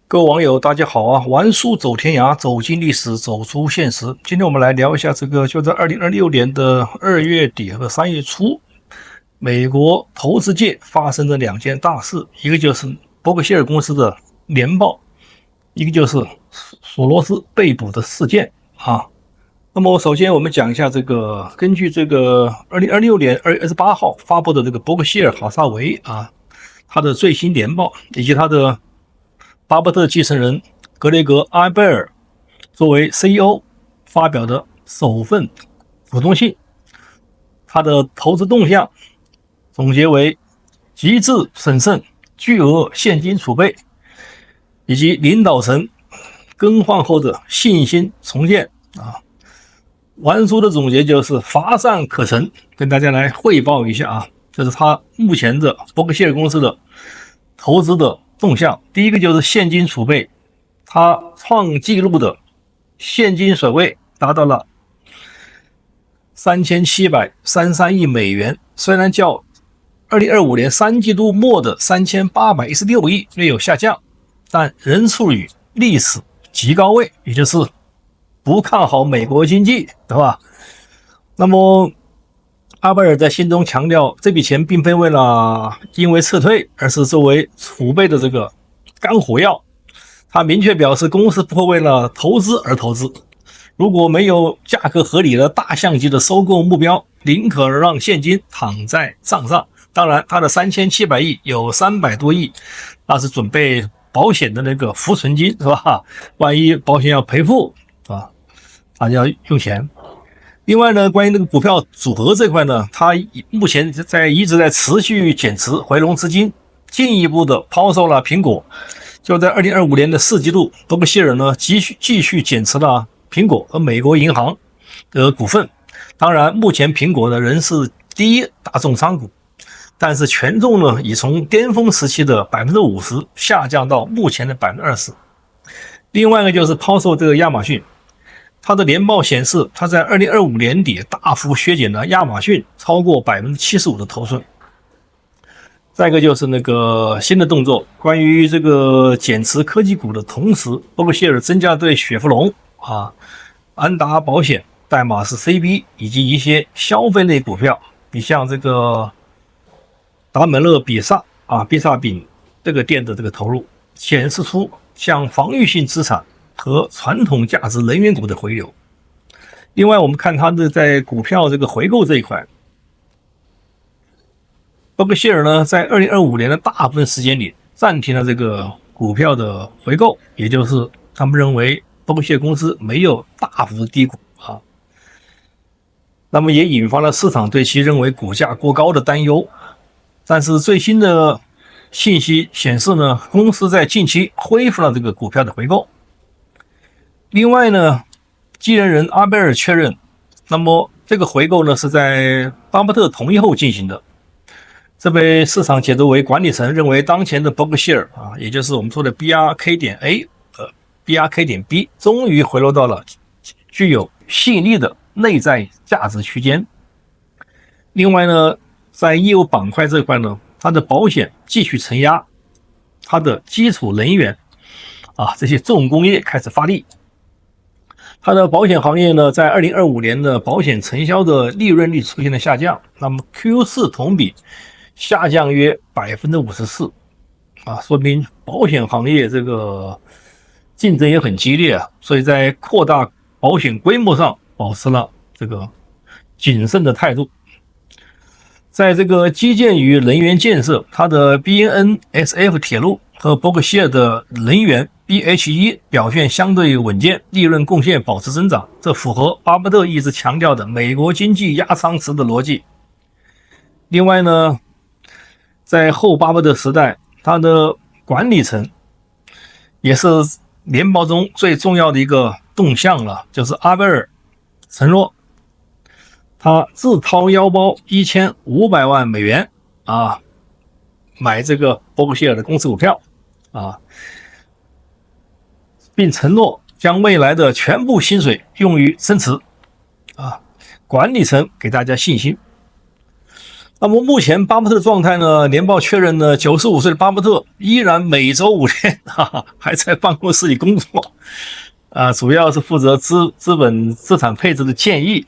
各位网友，大家好啊！玩书走天涯，走进历史，走出现实。今天我们来聊一下就在2026年的2月底和3月初，美国投资界发生的两件大事，一个就是伯克希尔公司的年报，一个就是索罗斯被捕的事件啊。那么首先我们讲一下根据2026年2月28号发布的伯克希尔哈撒韦他的最新年报，以及他的巴伯特继承人格雷格·阿贝尔作为 CEO 发表的首份股东信，他的投资动向总结为极致审慎、巨额现金储备，以及领导层更换后的信心重建啊。完书的总结就是乏善可陈，跟大家来汇报一下啊，这是他目前的伯克希尔公司的投资的动向。第一个就是现金储备，他创纪录的现金水位达到了3733亿美元，虽然较2025年3季度末的3816亿略有下降，但仍处于历史极高位，也就是不看好美国经济，对吧？那么阿贝尔在信中强调，这笔钱并非因为撤退，而是作为储备的干火药。他明确表示，公司不会为了投资而投资，如果没有价格合理的大项级的收购目标，宁可让现金躺在账上。当然，他的3700亿有300多亿，那是准备保险的浮存金，是吧？万一保险要赔付，是吧？大家要用钱。另外呢，关于股票组合这块呢，他目前一直在持续减持回笼资金，进一步的抛售了苹果。就在2025年的4季度，伯克希尔呢继续减持了苹果和美国银行的股份。当然，目前苹果呢仍是第一大重仓股，但是权重呢已从巅峰时期的 50% 下降到目前的 20%。另外一个就是抛售亚马逊。他的年报显示，他在2025年底大幅削减了亚马逊超过 75% 的头寸。再一个就是新的动作，关于减持科技股的同时，伯克希尔增加对雪佛龙安达保险、代码是 CB 以及一些消费类股票，你像达美乐比萨饼店的投入，显示出像防御性资产和传统价值能源股的回流。另外我们看它在股票回购这一块，伯克希尔呢在2025年的大部分时间里暂停了股票的回购，也就是他们认为伯克希尔公司没有大幅低估那么也引发了市场对其认为股价过高的担忧。但是最新的信息显示呢，公司在近期恢复了股票的回购。另外呢，继任人阿贝尔确认，那么这个回购呢是在巴伯特同意后进行的。这被市场解读为管理层认为当前的伯克希尔也就是我们说的 BRK.A 和 BRK.B 终于回落到了具有吸引力的内在价值区间。另外呢，在业务板块这块呢，它的保险继续承压，它的基础能源这些重工业开始发力。它的保险行业呢，在2025年的保险承销的利润率出现了下降，那么 Q4 同比下降约 54%，说明保险行业竞争也很激烈所以在扩大保险规模上保持了谨慎的态度。在基建与能源建设，它的 BNSF 铁路和伯克希尔的能源 BHE 表现相对稳健，利润贡献保持增长，这符合巴伯特一直强调的美国经济压舱石的逻辑。另外呢，在后巴伯特时代，他的管理层也是年报中最重要的一个动向了，就是阿贝尔承诺他自掏腰包1500万美元买伯克希尔的公司股票并承诺将未来的全部薪水用于增持管理层给大家信心。那么目前巴菲特的状态呢？年报确认呢，95岁的巴菲特依然每周5天还在办公室里工作，主要是负责资本资产配置的建议。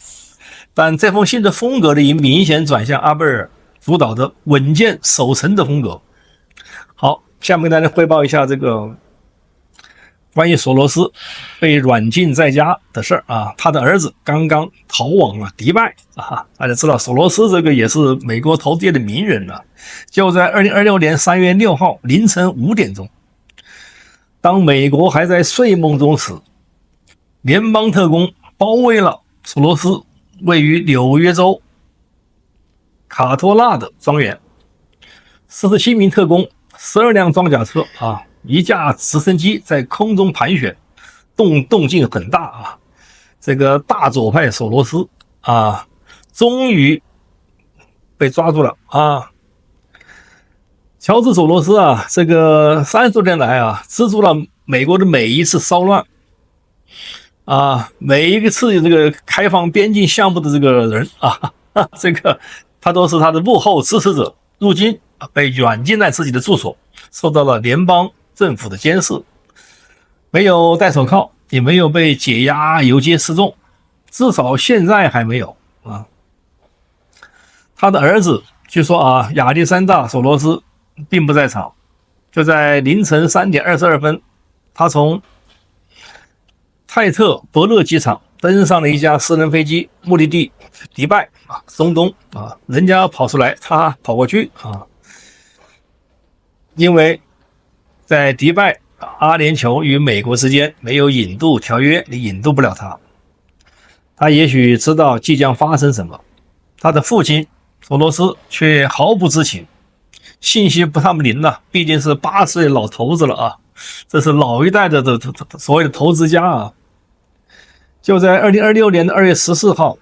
但这封信的风格呢，已明显转向阿贝尔主导的稳健守成的风格。好，下面跟大家汇报一下这个关于索罗斯被软禁在家的事啊。他的儿子刚刚逃往了迪拜啊。大家知道索罗斯这个也是美国投资界的名人了。就在2026年3月6号凌晨5点钟，当美国还在睡梦中时，联邦特工包围了索罗斯位于纽约州卡托纳的庄园。47名特工，12辆装甲车一架直升机在空中盘旋，动静很大啊。这个大左派索罗斯终于被抓住了啊。乔治·索罗斯这个30多年来资助了美国的每一次骚乱每一次这个开放边境项目的这个人这个他都是他的幕后支持者。如今被软禁在自己的住所，受到了联邦政府的监视，没有戴手铐，也没有被解押游街示众，至少现在还没有他的儿子据说亚历山大·索罗斯并不在场。就在凌晨3点22分，他从泰特伯勒机场登上了一架私人飞机，目的地迪拜中东人家跑出来，他跑过去因为在迪拜阿联酋与美国之间没有引渡条约，你引渡不了他。他也许知道即将发生什么，他的父亲索罗斯却毫不知情，信息不那么灵了，毕竟是80岁老头子了这是老一代的所谓的投资家就在2026年2月14号，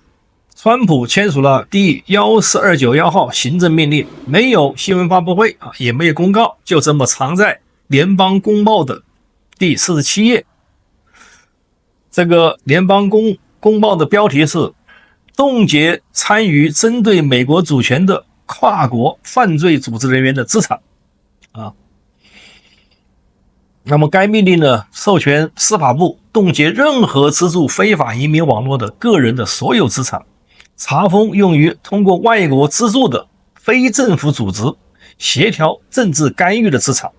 川普签署了第14291号行政命令，没有新闻发布会也没有公告，就这么藏在联邦公报的第47页。这个联邦公报的标题是冻结参与针对美国主权的跨国犯罪组织人员的资产那么该命令呢，授权司法部冻结任何资助非法移民网络的个人的所有资产，查封用于通过外国资助的非政府组织协调政治干预的资产，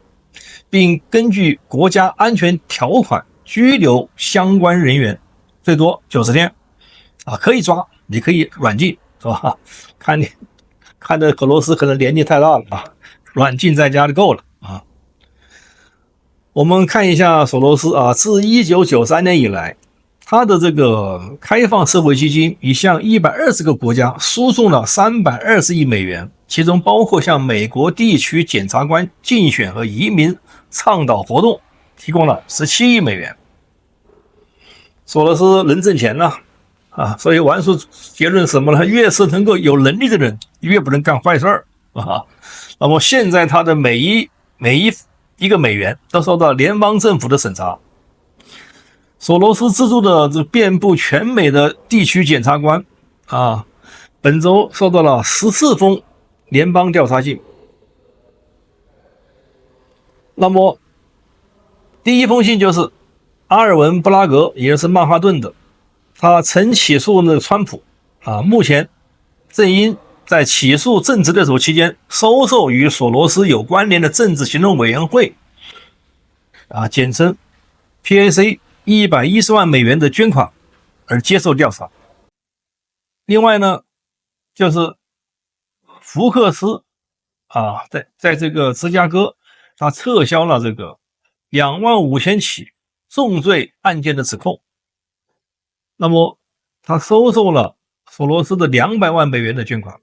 并根据国家安全条款拘留相关人员，最多90天可以抓，你可以软禁，是吧？看着俄罗斯可能年纪太大了软禁在家就够了我们看一下索罗斯自1993年以来，他的这个开放社会基金已向120个国家输送了320亿美元，其中包括向美国地区检察官竞选和移民倡导活动提供了17亿美元。索罗斯能挣钱呢所以完出结论是什么呢？越是能够有能力的人，越不能干坏事那么现在他的每一个美元都受到联邦政府的审查。索罗斯资助的这遍布全美的地区检察官本周收到了14封联邦调查信。那么第一封信就是阿尔文·布拉格，也就是曼哈顿的，他曾起诉川普目前正因在起诉政治对手期间收受与索罗斯有关联的政治行动委员会简称 PAC 110万美元的捐款而接受调查。另外呢，就是福克斯在这个芝加哥，他撤销了这个25000起重罪案件的指控。那么他收受了索罗斯的200万美元的捐款。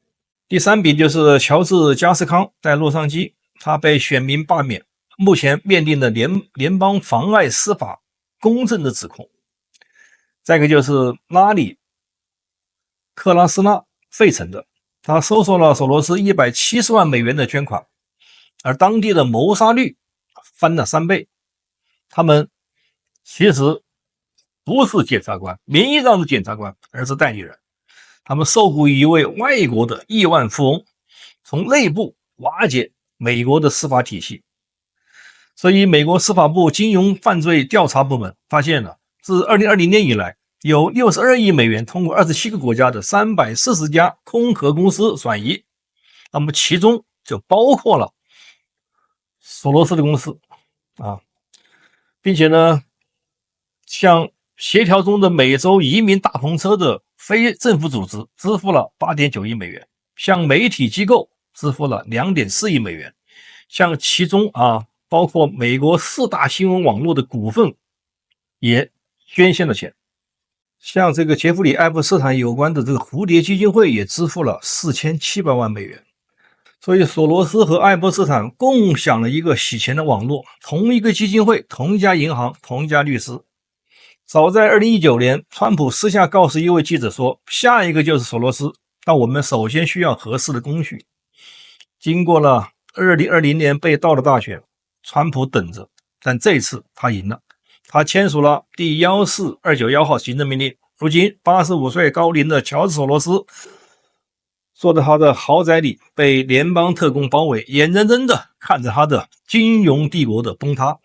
第三笔就是乔治·加斯康在洛杉矶，他被选民罢免，目前面临的联邦妨碍司法公正的指控。再一个就是拉里·克拉斯纳费城的，他收受了索罗斯170万美元的捐款，而当地的谋杀率翻了3倍。他们其实不是检察官，名义上是检察官，而是代理人。他们受雇于一位外国的亿万富翁，从内部瓦解美国的司法体系。所以美国司法部金融犯罪调查部门发现了，自2020年以来，有62亿美元通过27个国家的340家空壳公司转移，那么其中就包括了索罗斯的公司啊，并且呢，向协调中的美洲移民大篷车的非政府组织支付了 8.9 亿美元，向媒体机构支付了 2.4 亿美元，向其中包括美国4大新闻网络的股份也捐献了钱。像这个杰弗里·爱泼斯坦有关的这个蝴蝶基金会也支付了4700万美元。所以索罗斯和爱泼斯坦共享了一个洗钱的网络，同一个基金会，同一家银行，同一家律师。早在2019年，川普私下告诉一位记者说，下一个就是索罗斯，但我们首先需要合适的工序。经过了2020年被盗的大选，川普等着，但这次他赢了，他签署了第14291号行政命令。如今85岁高龄的乔治·索罗斯坐在他的豪宅里，被联邦特工包围，眼睁睁地看着他的金融帝国的崩塌。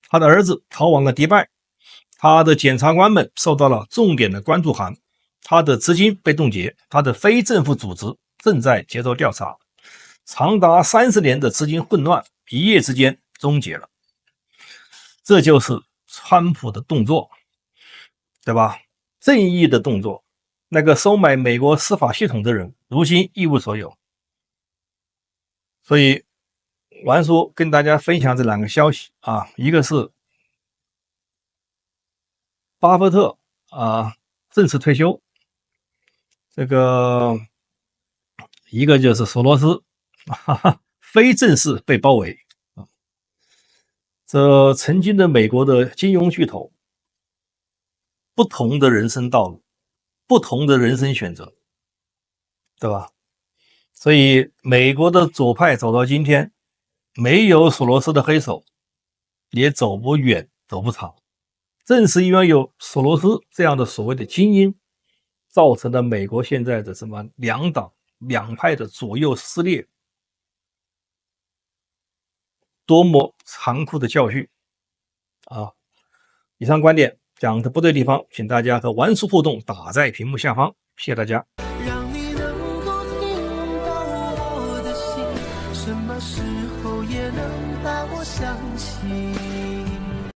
他的儿子逃往了迪拜，他的检察官们受到了重点的关注函，他的资金被冻结，他的非政府组织正在接受调查。长达30年的资金混乱一夜之间终结了。这就是川普的动作，对吧？正义的动作。那个收买美国司法系统的人如今一无所有。所以王叔跟大家分享这两个消息一个是巴菲特正式退休，这个一个就是索罗斯非正式被包围这曾经的美国的金融巨头，不同的人生道路，不同的人生选择，对吧？所以美国的左派走到今天，没有索罗斯的黑手也走不远走不长。正是因为有索罗斯这样的所谓的精英，造成了美国现在的什么两党两派的左右撕裂，多么残酷的教训以上观点讲的不对地方，请大家和王叔互动，打在屏幕下方，谢谢大家。让你能够听到我的心，什么是